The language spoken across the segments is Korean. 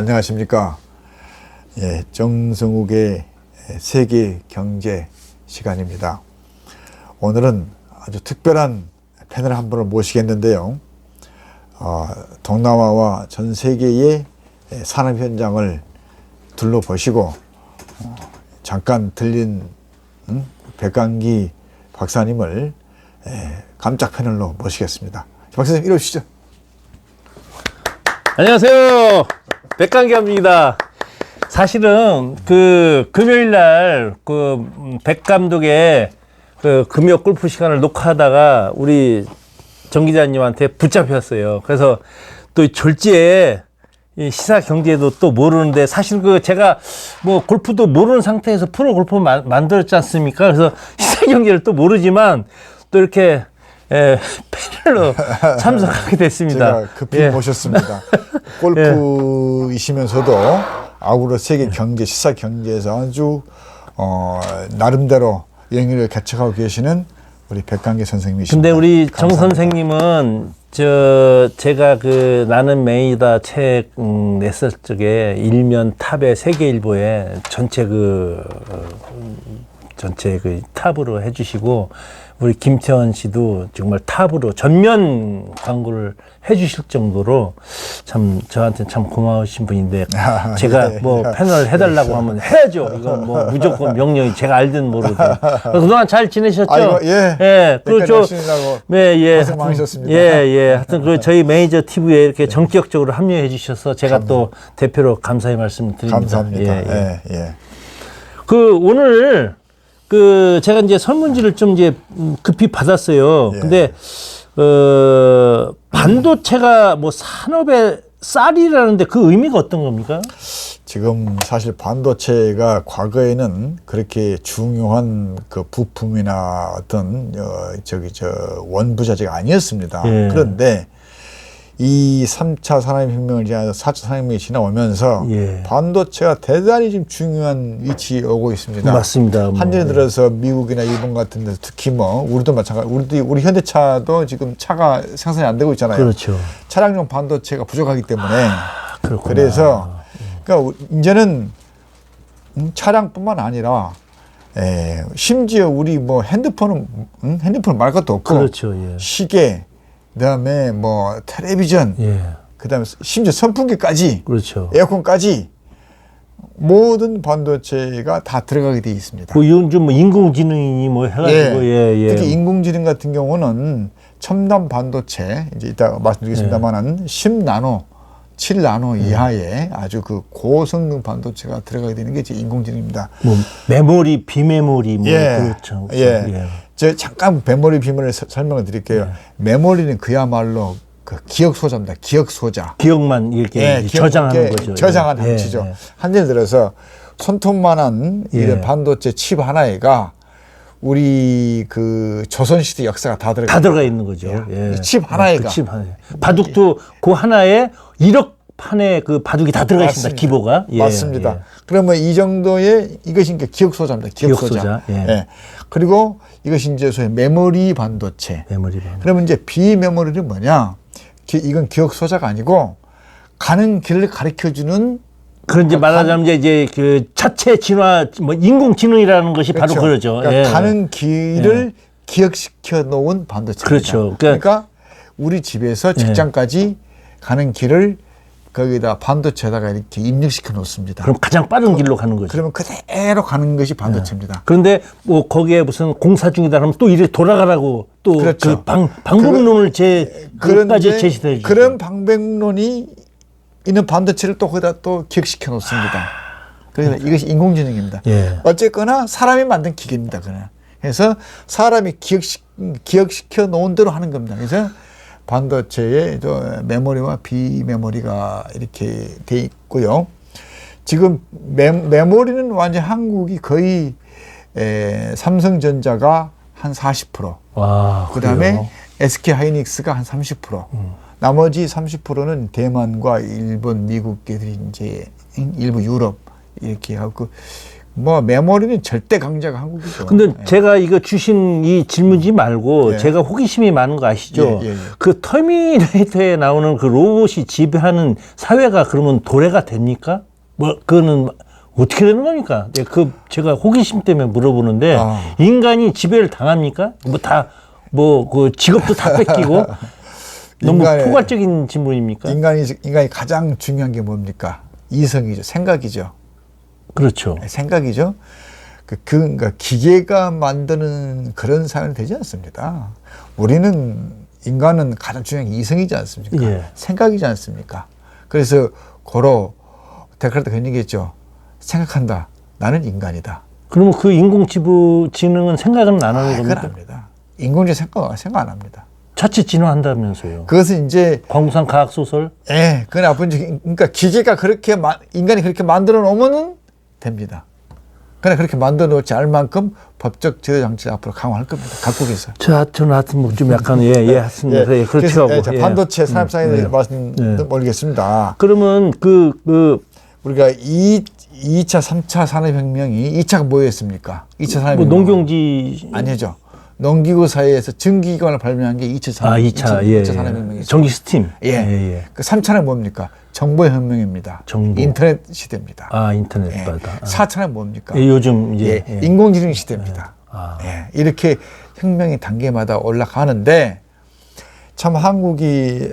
안녕하십니까. 예, 정성욱의 세계 경제 시간입니다. 오늘은 아주 특별한 패널 한 분을 모시겠는데요. 동남아와 전 세계의 산업 현장을 둘러보시고 잠깐 들린 백강기 박사님을 깜짝 패널로 모시겠습니다. 박사님 이리 오시죠. 안녕하세요. 백강기입니다. 사실은 그 금요일 날 그 백 감독의 그 금요 골프 시간을 녹화하다가 우리 정 기자님한테 붙잡혔어요. 그래서 또 졸지에 이 시사 경제도 또 모르는데 사실 그 제가 뭐 골프도 모르는 상태에서 프로 골프 만들었지 않습니까? 그래서 시사 경제를 또 모르지만 또 이렇게 패널로 참석하게 됐습니다. 제가 급히 모셨습니다. 골프이시면서도 아우러 세계 경제, 시사 경제에서 아주 나름대로 영역을 개척하고 계시는 우리 백강기 선생님이십니다. 근데 우리 감사합니다. 정 선생님은 제가 그 나는 메이다 책 냈을 적에 일면 탑에 세계일보에 전체 그 탑으로 해주시고 우리 김태원 씨도 정말 탑으로 전면 광고를 해주실 정도로 참 저한테는 참 고마우신 분인데 제가 뭐 패널 해달라고 하면 해야죠. 이건 뭐 무조건 명령이 제가 알든 모르든. 그동안 잘 지내셨죠? 아이고, 예. 그렇죠. 예. 고생 많으셨습니다. 예. 하여튼 그 저희 매니저 TV에 이렇게 전격적으로 합류해 주셔서 제가 또 대표로 감사의 말씀 드립니다. 감사합니다. 예. 그 오늘 그 제가 이제 설문지를 좀 이제 급히 받았어요. 예. 근데 반도체가 뭐 산업의 쌀이라는데 그 의미가 어떤 겁니까? 지금 사실 반도체가 과거에는 그렇게 중요한 그 부품이나 어떤 원부자재가 아니었습니다. 예. 그런데 이 3차 산업혁명을 지나서 4차 산업혁명이 지나오면서 예. 반도체가 대단히 지금 중요한 위치에 오고 있습니다. 맞습니다. 한전에 들어서 미국이나 일본 같은 데서 특히 뭐 우리도 마찬가지, 우리 현대차도 지금 차가 생산이 안 되고 있잖아요. 그렇죠. 차량용 반도체가 부족하기 때문에 그렇구나. 그래서 그러니까 이제는 차량뿐만 아니라 심지어 우리 뭐 핸드폰 말 것도 없고 그렇죠. 예. 시계 그다음에 뭐 텔레비전 예. 그다음에 심지어 선풍기까지 그렇죠. 에어컨까지 모든 반도체가 다 들어가게 돼 있습니다. 뭐 요즘 뭐 인공지능이니 뭐 해가지고 예. 특히 인공지능 같은 경우는 첨단 반도체 이제 이따 말씀드리겠습니다만은 10나노, 7나노 이하의 아주 그 고성능 반도체가 들어가게 되는 게 이제 인공지능입니다. 뭐 메모리, 비메모리 뭐 그렇죠. 예. 제가 잠깐 메모리 비밀을 설명을 드릴게요. 메모리는 그야말로 그 기억 소자입니다. 기억 소자. 기억만 이렇게 저장하는 거죠. 저장하는 장치죠. 한예를 들어서 손톱만한 이런 반도체 칩 하나에가 우리 그 조선시대 역사가 다 들어가 있는 거죠. 이 칩 하나에가. 그 칩 하나에. 바둑도 그 하나에 1억 판의 그 바둑이 다 들어가 있습니다. 기보가. 맞습니다. 그러면 이 정도의 이것이 그러니까 기억 소자입니다. 기억 소자. 그리고 이것이 이제 소위 메모리 반도체. 그러면 이제 비메모리는 뭐냐? 이건 기억 소자가 아니고 가는 길을 가르쳐주는. 그런 이제 말하자면 이제 그 차체 진화, 뭐 인공지능이라는 것이 그렇죠. 바로 그러죠. 그러니까 가는 길을 기억시켜 놓은 반도체입니다. 그렇죠. 그러니까 우리 집에서 직장까지 가는 길을 거기다 반도체에다가 이렇게 입력시켜 놓습니다. 그럼 가장 빠른 길로 가는 거죠. 그러면 그대로 가는 것이 반도체입니다. 그런데 뭐 거기에 무슨 공사 중이다 그러면 또 이래 돌아가라고 또 그렇죠. 그 방법론을 그까지 제시해 주죠. 그런 방법론이 있는 반도체를 또 거기다 또 기억시켜 놓습니다. 그래서 이것이 인공지능입니다. 어쨌거나 사람이 만든 기계입니다. 그래서 사람이 기억시켜 놓은 대로 하는 겁니다. 그래서 반도체에 메모리와 비메모리가 이렇게 돼 있고요. 지금 메모리는 완전 한국이 거의 삼성전자가 한 40%, 와, 그다음에 SK하이닉스가 한 30%, 나머지 30%는 대만과 일본, 미국 애들이 이제 일부 유럽 이렇게 하고 뭐 메모리는 절대 강자가 한국이죠. 근데 제가 이거 주신 이 질문지 말고 제가 호기심이 많은 거 아시죠? 그 터미네이터에 나오는 그 로봇이 지배하는 사회가 그러면 도래가 됩니까? 뭐 그거는 어떻게 되는 겁니까? 그 제가 호기심 때문에 물어보는데 인간이 지배를 당합니까? 그 직업도 다 뺏기고 너무 포괄적인 질문입니까? 인간이 가장 중요한 게 뭡니까? 이성이죠, 생각이죠. 그렇죠. 생각이죠. 그러니까 기계가 만드는 그런 사회는 되지 않습니다. 인간은 가장 중요한 게 이성이지 않습니까? 생각이지 않습니까? 그래서 고로 데카르트가 그런 얘기했죠. 생각한다. 나는 인간이다. 그러면 그 인공지능은 생각은 안 하는 겁니까? 그건 합니다. 인공지능 생각 안 합니다. 자체 진화한다면서요. 그것은 이제 광산 과학 소설? 그건 나쁜 그러니까 기계가 인간이 그렇게 만들어 놓으면은 됩니다. 그러나 그렇게 만들어 놓지 않을 만큼 법적 제어 장치를 앞으로 강화할 겁니다. 각국에서. 저는 하여튼 좀 약간 했습니다. 그렇죠. 반도체 산업상에 대해서 말씀드리겠습니다. 그러면 우리가 2차, 3차 산업혁명이 2차가 뭐였습니까? 2차 산업혁명. 농경지 아니죠. 농기구 사이에서 전기기관을 발명한 게 2차 산업혁명이죠. 전기 스팀. 그 3차는 뭡니까? 정보혁명입니다. 인터넷 시대입니다. 인터넷. 4차는 뭡니까? 요즘 인공지능 시대입니다. 이렇게 혁명이 단계마다 올라가는데 참 한국이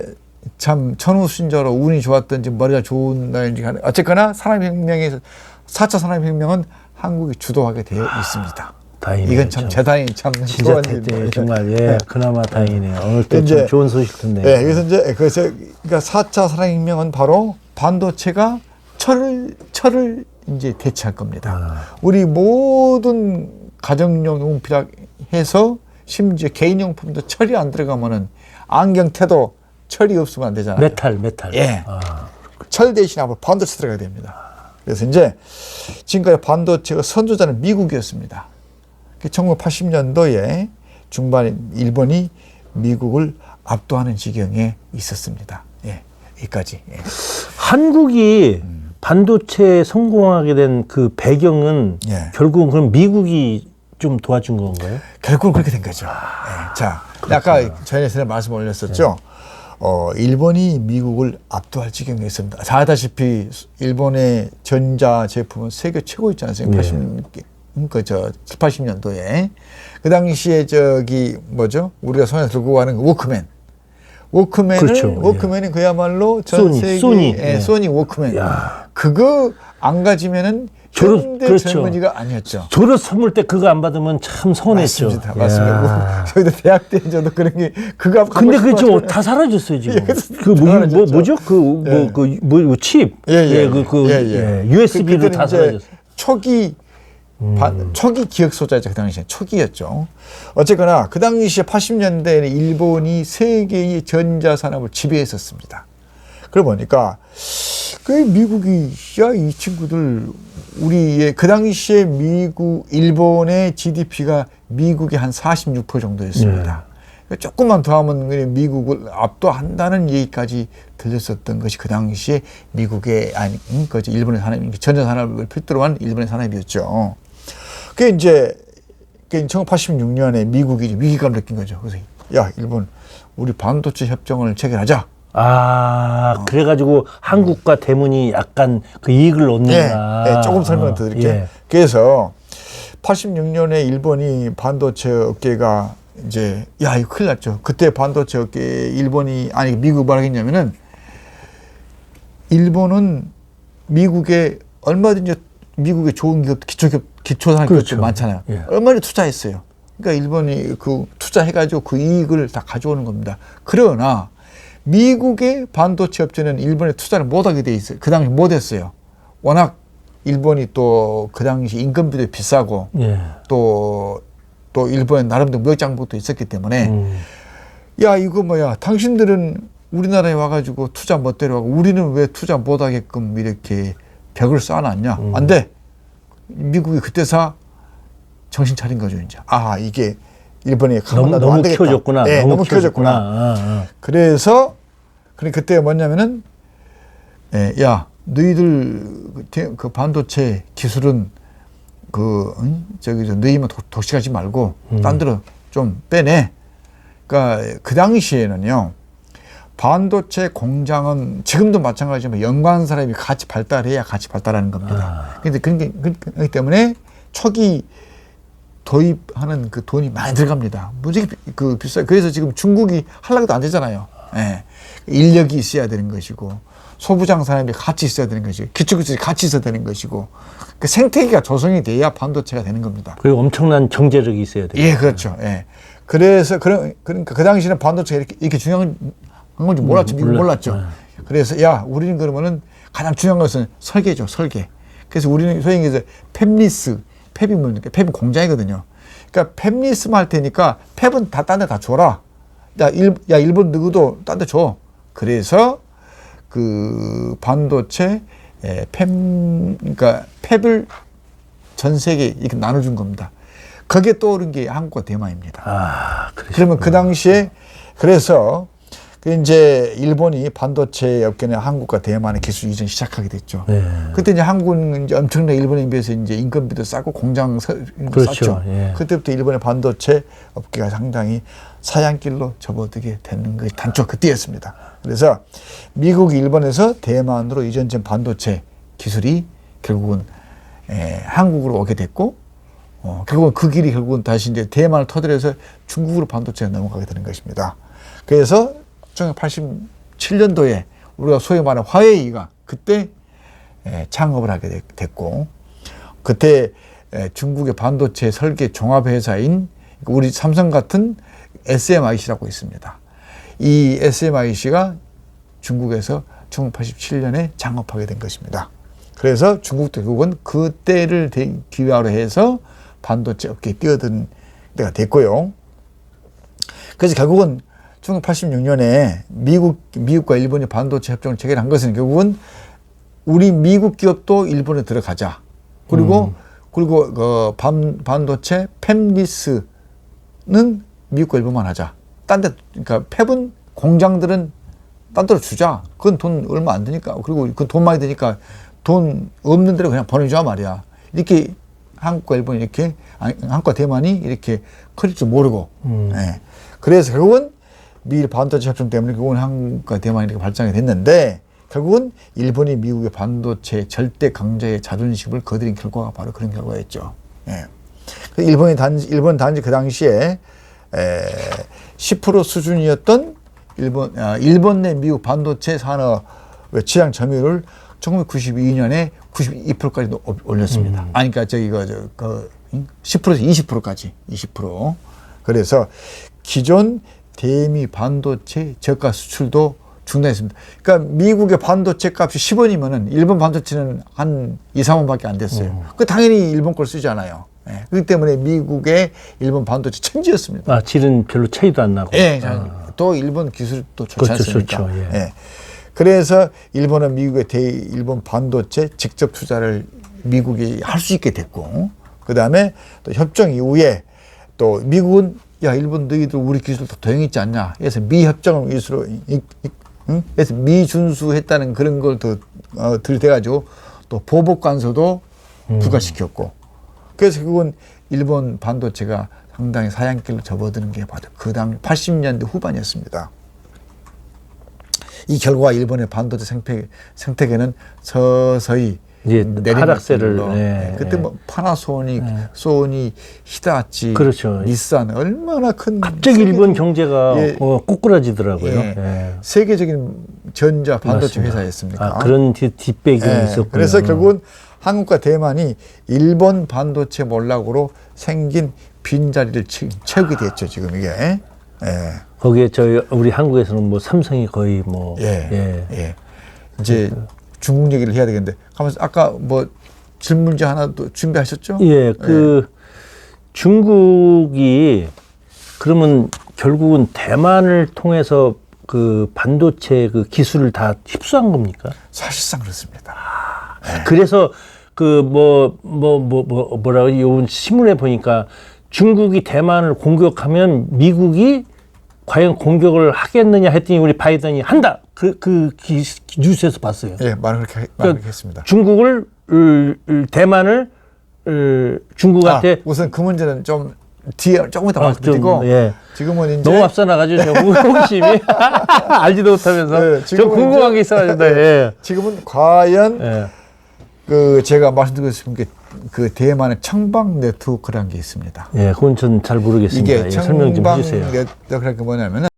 참 천우순조로 운이 좋았던지 머리가 좋은 날인지 어쨌거나 4차 산업혁명은 한국이 주도하게 되어 있습니다. 다행이네요. 이건 참 대단히 참 진짜 정말 그나마 다행이네요. 오늘 또 좀 좋은 소식 듣네요. 그래서 그러니까 4차 산업혁명은 바로 반도체가 철을 이제 대체할 겁니다. 우리 모든 가정용 용품이라 해서 심지어 개인용품도 철이 안 들어가면은 안경테도 철이 없으면 안 되잖아요. 메탈. 철 대신 앞으로 반도체 들어가야 됩니다. 그래서 이제 지금까지 반도체가 선두자는 미국이었습니다. 1980년도에 중반에 일본이 미국을 압도하는 지경에 있었습니다. 여기까지. 한국이 반도체에 성공하게 된 그 배경은 결국은 그럼 미국이 좀 도와준 건가요? 결국은 그렇게 된 거죠. 자, 아까 전에 말씀 올렸었죠. 일본이 미국을 압도할 지경에 있습니다. 다 아다시피 일본의 전자 제품은 세계 최고였지 않습니까? 80년도에. 그 당시에 우리가 손에 들고 가는 워크맨. 워크맨은 그야말로 전 세계 소니 워크맨. 그거 안 가지면은 현대 젊은이가 아니었죠. 졸업 선물 때 그거 안 받으면 참 서운했죠. 맞습니다. 저희도 대학 때 저도 그런 게 그거. 근데 그거 다 사라졌어요 지금. 뭐죠? 칩. USB로 다 사라졌어요. 초기 기억 소자죠. 그 당시에 초기였죠. 어쨌거나 그 당시에 80년대에는 일본이 세계의 전자 산업을 지배했었습니다. 그러고 보니까 미국이 이 친구들 우리의 그 당시에 일본의 GDP가 미국의 한 46% 정도였습니다. 조금만 더 하면 미국을 압도한다는 얘기까지 들렸었던 것이 그 당시에 미국의 일본의 산업이 전자 산업을 필두로 한 일본의 산업이었죠. 그게 이제 1986년에 미국이 위기감을 느낀 거죠. 그래서 일본 우리 반도체 협정을 체결하자. 그래가지고 한국과 대문이 약간 그 이익을 얻는다. 조금 설명을 드릴게요. 그래서 86년에 일본이 반도체 업계가 이제 이거 큰일 났죠. 그때 반도체 업계 미국 뭐라 했냐면은 일본은 미국에 얼마든지 미국의 좋은 기업, 기초산업기업도 많잖아요. 얼마나 투자했어요. 그러니까 일본이 그 투자해가지고 그 이익을 다 가져오는 겁니다. 그러나 미국의 반도체 업체는 일본에 투자를 못하게 돼 있어요. 그 당시 못했어요. 워낙 일본이 또 그 당시 인건비도 비싸고 또 일본에 나름대로 무역 장벽도 있었기 때문에 이거 당신들은 우리나라에 와가지고 투자 못 데려가고 우리는 왜 투자 못하게끔 이렇게 벽을 쌓아놨냐? 안 돼. 미국이 그때서 정신 차린 거죠, 이제. 이게 일본이 너무 키워줬구나. 너무 키워줬구나. 그래서 그때 뭐냐면은 너희들 그 반도체 기술은 너희만 독식하지 말고 딴 데로 좀 빼내. 그러니까 그 당시에는요, 반도체 공장은 지금도 마찬가지지만 연구하는 사람이 같이 발달해야 같이 발달하는 겁니다. 그런데 그렇기 때문에 초기 도입하는 그 돈이 많이 들어갑니다. 무지개 비싸요. 그래서 지금 중국이 하려고도 안 되잖아요. 예. 인력이 있어야 되는 것이고, 소부장 사람이 같이 있어야 되는 것이고, 기초기술이 같이 있어야 되는 것이고, 그 생태계가 조성이 돼야 반도체가 되는 겁니다. 그리고 엄청난 경제력이 있어야 돼요. 예, 그렇죠. 예. 그래서 그러니까 그 당시에는 반도체가 이렇게 중요한 건지 몰랐죠. 미국 몰랐죠. 그래서 야, 우리는 그러면은 가장 중요한 것은 설계죠, 설계. 그래서 우리는 소위 얘기해서 팹리스, 팹이 뭡니까? 팹은 공장이거든요. 그러니까 팹리스만 할 테니까 팹은 다 딴 데 다 줘라. 야, 일본 누구도 딴 데 줘. 그래서 그 반도체 그러니까 팹을 전 세계에 이렇게 나눠준 겁니다. 거기에 떠오른 게 한국과 대만입니다. 그러면 그 당시에 그래서 이제 일본이 반도체 업계는 한국과 대만의 기술 이전 시작하게 됐죠. 네. 그때 이제 한국은 이제 엄청나게 일본에 비해서 이제 인건비도 싸고 공장 그렇죠. 쌌죠. 예. 그때부터 일본의 반도체 업계가 상당히 사양길로 접어들게 되는 게 단초 그때였습니다. 그래서 미국이 일본에서 대만으로 이전된 반도체 기술이 결국은 한국으로 오게 됐고, 결국은 그 길이 결국은 다시 이제 대만을 터득해서 중국으로 반도체가 넘어가게 되는 것입니다. 그래서 1987년도에 우리가 소위 말하는 화웨이가 그때 창업을 하게 됐고, 그때 중국의 반도체 설계 종합회사인 우리 삼성 같은 SMIC라고 있습니다. 이 SMIC가 중국에서 1987년에 창업하게 된 것입니다. 그래서 중국도 결국은 그때를 기회로 해서 반도체 업계에 뛰어든 때가 됐고요. 그래서 결국은 1986년에 미국과 일본이 반도체 협정을 체결한 것은 결국은 우리 미국 기업도 일본에 들어가자. 그리고 그 반도체 팹리스는 미국과 일본만 하자. 딴 데, 그러니까 팹은 공장들은 딴 데로 주자. 그건 돈 얼마 안 드니까. 그리고 그 돈 많이 드니까 돈 없는 데로 그냥 보내주자 말이야. 이렇게 한국과 일본이 이렇게, 한국과 대만이 이렇게 커질 줄 모르고. 예. 그래서 결국은 미일 반도체 협정 때문에 결국은 한국과 대만이 이렇게 발전이 됐는데, 결국은 일본이 미국의 반도체 절대 강자의 자존심을 거드린 결과가 바로 그런 결과였죠. 예. 일본 단지 그 당시에 10% 수준이었던 일본 내 미국 반도체 산업의 취향 점유율을 1992년에 92%까지 올렸습니다. 그러니까 10%에서 20%까지 20%. 그래서 기존 대미 반도체 저가 수출도 중단했습니다. 그러니까 미국의 반도체 값이 10원이면은 일본 반도체는 한 2, 3원밖에 안 됐어요. 그 당연히 일본 걸 쓰잖아요. 예. 그렇기 때문에 미국의 일본 반도체 천지였습니다. 질은 별로 차이도 안 나고. 예. 또 일본 기술도 좋지 않습니까? 좋죠. 예. 예. 그래서 일본은 미국의 일본 반도체 직접 투자를 미국이 할 수 있게 됐고, 그 다음에 또 협정 이후에 또 미국은 야, 일본 너희들 우리 기술 다 도용했지 않냐? 그래서 미협정을 그래서 미준수했다는 그런 걸 더 들대가지고 또 보복 관서도 부과시켰고, 그래서 결국은 일본 반도체가 상당히 사양길로 접어드는 게 바로 그 다음 80년대 후반이었습니다. 이 결과 일본의 반도체 생태계는 서서히 하락세를 그때 뭐 파나소닉, 소니, 히다치, 그렇죠. 닛산 얼마나 큰 갑자기 일본 경제가 꼬꾸라지더라고요. 세계적인 전자 반도체 회사였습니까? 그런 뒷배경이 있었고요. 그래서 결국은 한국과 대만이 일본 반도체 몰락으로 생긴 빈자리를 채우게 됐죠, 지금 이게. 거기에 우리 한국에서는 뭐 삼성이 거의 뭐 이제 중국 얘기를 해야 되겠는데, 가만있어. 아까 뭐 질문지 하나 또 준비하셨죠? 중국이 그러면 결국은 대만을 통해서 그 반도체 그 기술을 다 휩수한 겁니까? 사실상 그렇습니다. 그래서 뭐라고 요 신문에 보니까 중국이 대만을 공격하면 미국이 과연 공격을 하겠느냐 했더니 우리 바이든이 한다. 그 뉴스에서 봤어요. 예, 말을 그렇게 했습니다. 중국을 대만을 중국한테 우선 그 문제는 좀 뒤에 조금 이따 말씀드리고 예. 지금은 이제 너무 앞서 나가지고 저 호기심이 알지도 못하면서 네, 저 궁금한 게 있어가지고 예. 지금은 과연 예. 그 제가 말씀드리고 싶은 게 그 대만의 청방 네트워크라는 게 있습니다. 예, 그건 전 잘 모르겠습니다. 이게 예, 설명 좀 청방 해주세요. 네트워크라는 게 뭐냐면은